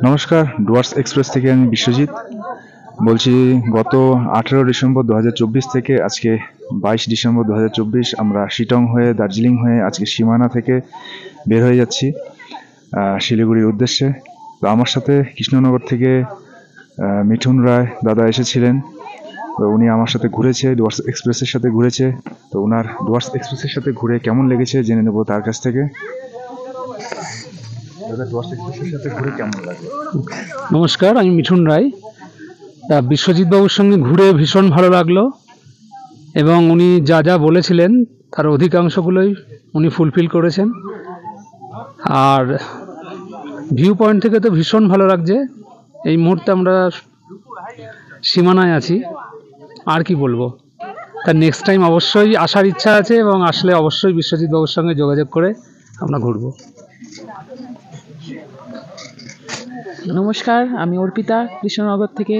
নমস্কার, ডুয়ার্স এক্সপ্রেস থেকে আমি বিশ্বজিৎ বলছি। গত 18 ডিসেম্বর 2024 থেকে আজকে 22 ডিসেম্বর 2024 আমরা শিটং হয়ে দার্জিলিং হয়ে আজকে সীমানা থেকে বের হয়ে যাচ্ছি শিলিগুড়ির উদ্দেশ্যে। তো আমার সাথে কৃষ্ণনগর থেকে মিঠুন রায় দাদা এসেছিলেন। তো উনি আমার সাথে ঘুরেছে, ডুয়ার্স এক্সপ্রেসের সাথে ঘুরেছে। তো ওনার ডুয়ার্স এক্সপ্রেসের সাথে ঘুরে কেমন লেগেছে জেনে নেবো তার কাছ থেকে। নমস্কার, আমি মিঠুন রায়। বিশ্বজিৎ বাবুর সঙ্গে ঘুরে ভীষণ ভালো লাগলো এবং উনি যা যা বলেছিলেন তার অধিকাংশগুলোই উনি ফুলফিল করেছেন। আর ভিউ পয়েন্ট থেকে তো ভীষণ ভালো লাগছে। এই মুহূর্তে আমরা সীমানায় আছি, আর কি বলবো। তার নেক্সট টাইম অবশ্যই আসার ইচ্ছা আছে এবং আসলে অবশ্যই বিশ্বজিৎ বাবুর সঙ্গে যোগাযোগ করে আমরা ঘুরবো। নমস্কার, আমি অর্পিতা কৃষ্ণনগর থেকে।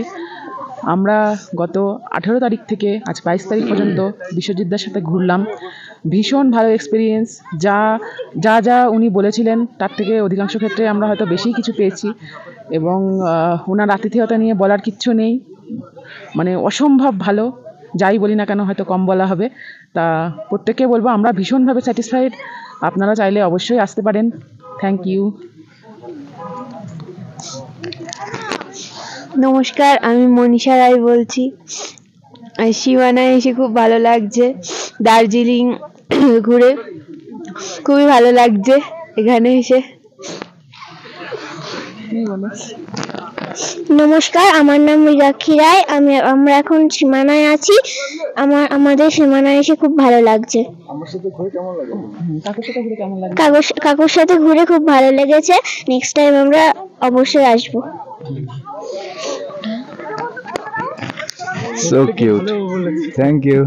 আমরা গত 18 তারিখ থেকে আজ 22 তারিখ পর্যন্ত বিশ্বজিৎদার সাথে ঘুরলাম। ভীষণ ভালো এক্সপিরিয়েন্স। যা যা যা উনি বলেছিলেন তার থেকে অধিকাংশ ক্ষেত্রে আমরা হয়তো বেশি কিছু পেয়েছি এবং ওনার আতিথেয়তা নিয়ে বলার কিচ্ছু নেই। মানে অসম্ভব ভালো। যাই বলি না কেন হয়তো কম বলা হবে। তা প্রত্যেককে বলবো আমরা ভীষণভাবে স্যাটিসফাইড। আপনারা চাইলে অবশ্যই আসতে পারেন। Thank you. নমস্কার, আমি মনীষা রায় বলছি। সীমানায় এসে খুব ভালো লাগছে। দার্জিলিং ঘুরে খুবই ভালো লাগছে এখানে এসে। নমস্কার, আমার নাম মীনাক্ষী রায়। আমরা এখন সীমানায় আছি। আমাদের সীমানায় এসে খুব ভালো লাগছে। কাকুর সাথে ঘুরে খুব ভালো লেগেছে। নেক্সট টাইম আমরা অবশ্যই আসবো। So cute. Thank you.